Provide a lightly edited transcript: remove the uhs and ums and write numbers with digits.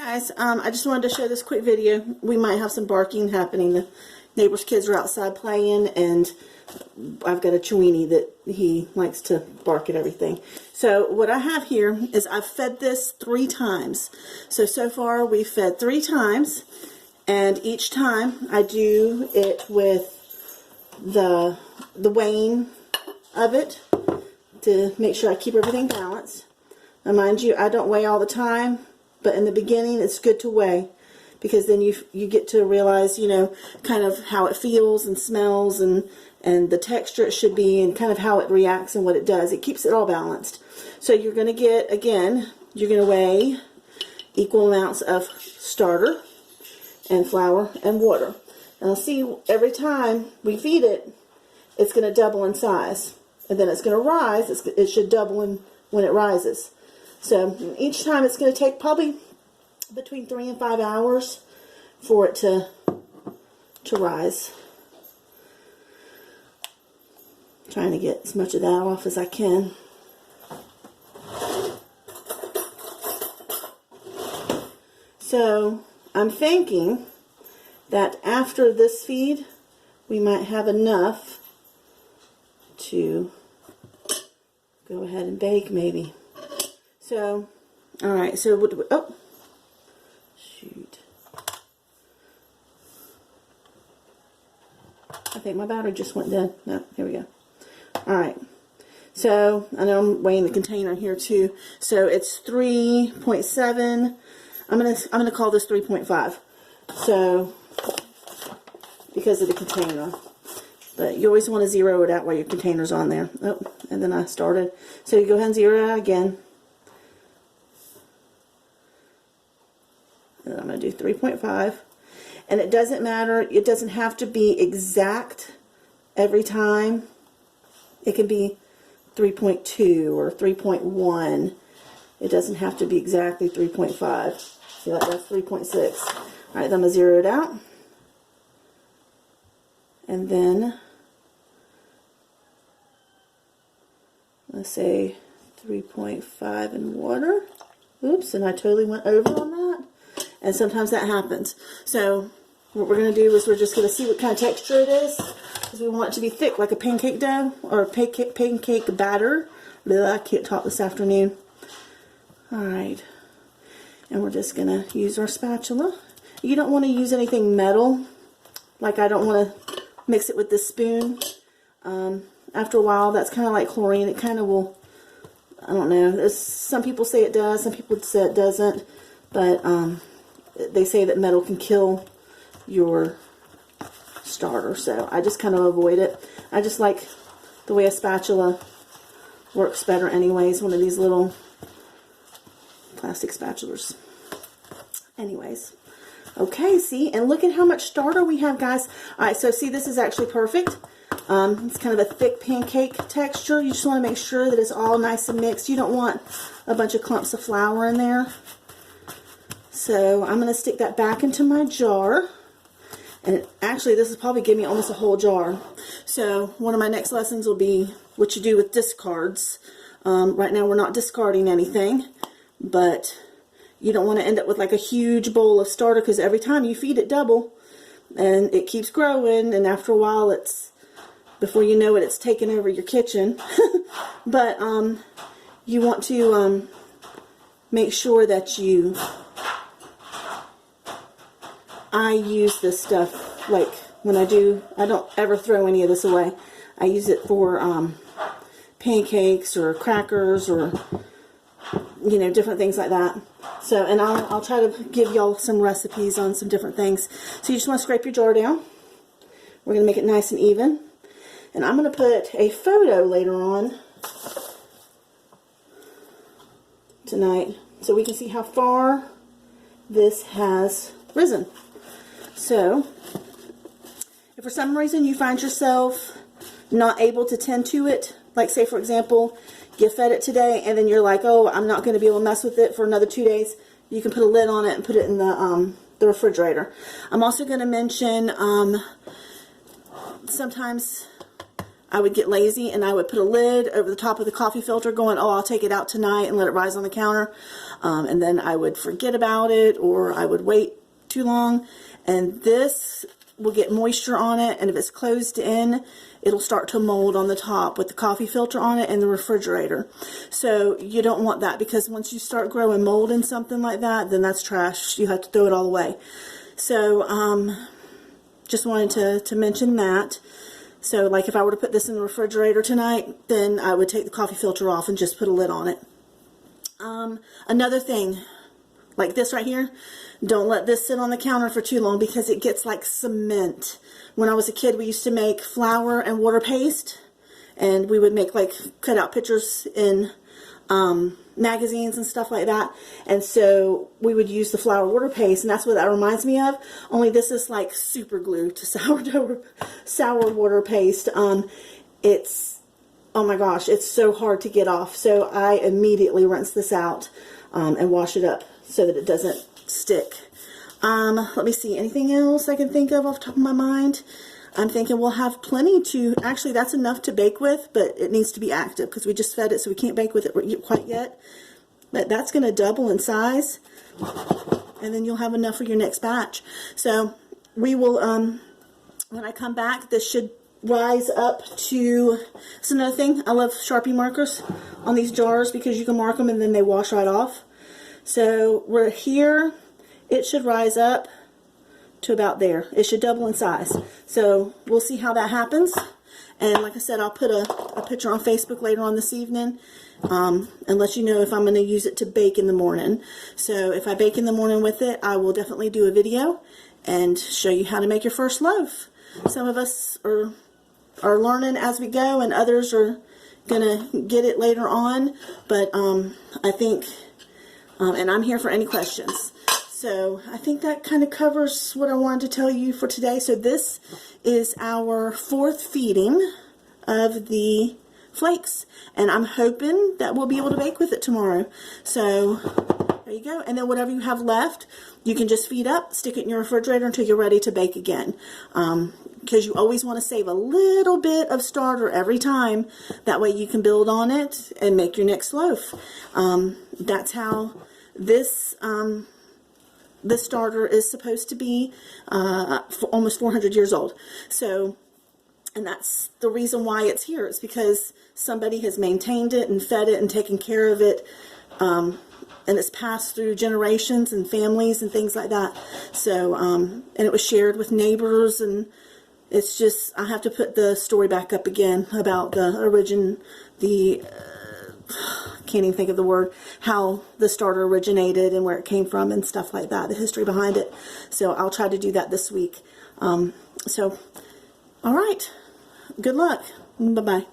Guys, I just wanted to show this quick video. We might have some barking happening. The neighbor's kids are outside playing, and I've got a Chiweenie that he likes to bark at everything. So what I have here is I've fed this 3 times. So far we've fed 3 times, and each time I do it with the weighing of it to make sure I keep everything balanced. Now mind you, I don't weigh all the time, but in the beginning it's good to weigh, because then you get to realize, you know, kind of how it feels and smells and the texture it should be and kind of how it reacts and what it does. It keeps it all balanced. So you're going to get, again, you're going to weigh equal amounts of starter and flour and water. And I'll see every time we feed it, it's going to double in size. And then it's going to rise. It should double when it rises. So each time it's going to take probably between 3 and 5 hours for it to rise. Trying to get as much of that off as I can. So I'm thinking that after this feed we might have enough to go ahead and bake maybe. So, alright, so what do we, oh, shoot. I think my battery just went dead. No, here we go. Alright, so I know I'm weighing the container here too. So it's 3.7. I'm gonna call this 3.5. So, because of the container. But you always want to zero it out while your container's on there. Oh, and then I started. So you go ahead and zero it out again. And I'm going to do 3.5. And it doesn't matter. It doesn't have to be exact every time. It can be 3.2 or 3.1. It doesn't have to be exactly 3.5. See, that's 3.6. All right, then I'm going to zero it out. And then, let's say 3.5 in water. Oops, and I totally went over on that. And sometimes that happens. So what we're going to do is we're just going to see what kind of texture it is. Because we want it to be thick, like a pancake dough or a pancake batter. Blah, I can't talk this afternoon. Alright. And we're just going to use our spatula. You don't want to use anything metal. Like I don't want to mix it with this spoon. After a while, that's kind of like chlorine. It kind of will, I don't know. Some people say it does. Some people say it doesn't. But they say that metal can kill your starter. So I just kind of avoid it. I just like the way a spatula works better anyways. One of these little plastic spatulas. Anyways. Okay, see, and look at how much starter we have, guys. Alright, so see, this is actually perfect. It's kind of a thick pancake texture. You just want to make sure that it's all nice and mixed. You don't want a bunch of clumps of flour in there. So I'm going to stick that back into my jar. And actually, this is probably giving me almost a whole jar. So one of my next lessons will be what you do with discards. Right now, we're not discarding anything, but you don't want to end up with like a huge bowl of starter, because every time you feed it double and it keeps growing, and after a while it's, before you know it, it's taking over your kitchen. But you want to make sure that I use this stuff, like when I don't ever throw any of this away. I use it for pancakes or crackers or, you know, different things like that. So, and I'll try to give y'all some recipes on some different things. So you just want to scrape your jar down. We're going to make it nice and even. And I'm going to put a photo later on tonight so we can see how far this has risen. So, if for some reason you find yourself not able to tend to it, like say for example, you fed it today and then you're like, oh, I'm not going to be able to mess with it for another 2 days, you can put a lid on it and put it in the refrigerator. I'm also going to mention sometimes I would get lazy and I would put a lid over the top of the coffee filter going, oh, I'll take it out tonight and let it rise on the counter. And then I would forget about it, or I would wait too long. And this will get moisture on it, and if it's closed in, it'll start to mold on the top with the coffee filter on it and the refrigerator. So you don't want that, because once you start growing mold in something like that, then that's trash. You have to throw it all away. So just wanted to mention that. So like if I were to put this in the refrigerator tonight, then I would take the coffee filter off and just put a lid on it. Another thing, like this right here, don't let this sit on the counter for too long, because it gets like cement. When I was a kid, we used to make flour and water paste, and we would make like cut out pictures in magazines and stuff like that. And so we would use the flour water paste, and that's what that reminds me of. Only this is like super glue to sour water paste. It's, oh my gosh, it's so hard to get off. So I immediately rinse this out and wash it up so that it doesn't stick. Let me see, anything else I can think of off the top of my mind? I'm thinking we'll have plenty to, actually that's enough to bake with, but it needs to be active because we just fed it, so we can't bake with it quite yet. But that's going to double in size, and then you'll have enough for your next batch. So we will, when I come back, this should rise up to, that's another thing, I love Sharpie markers on these jars because you can mark them and then they wash right off. So we're here, it should rise up to about there. It should double in size. So we'll see how that happens. And like I said, I'll put a picture on Facebook later on this evening and let you know if I'm going to use it to bake in the morning. So if I bake in the morning with it, I will definitely do a video and show you how to make your first loaf. Some of us are learning as we go, and others are going to get it later on. But I think, and I'm here for any questions. So I think that kind of covers what I wanted to tell you for today. So this is our 4th feeding of the flakes, and I'm hoping that we'll be able to bake with it tomorrow. So there you go. And then whatever you have left, you can just feed up, stick it in your refrigerator until you're ready to bake again. Because you always want to save a little bit of starter every time. That way you can build on it and make your next loaf. That's how this this starter is supposed to be for almost 400 years old. So, and that's the reason why it's here. It's because somebody has maintained it and fed it and taken care of it, and it's passed through generations and families and things like that. So, and it was shared with neighbors, and it's just, I have to put the story back up again about can't even think of the word, how the starter originated and where it came from and stuff like that, the history behind it. So I'll try to do that this week. So, all right. Good luck. Bye-bye.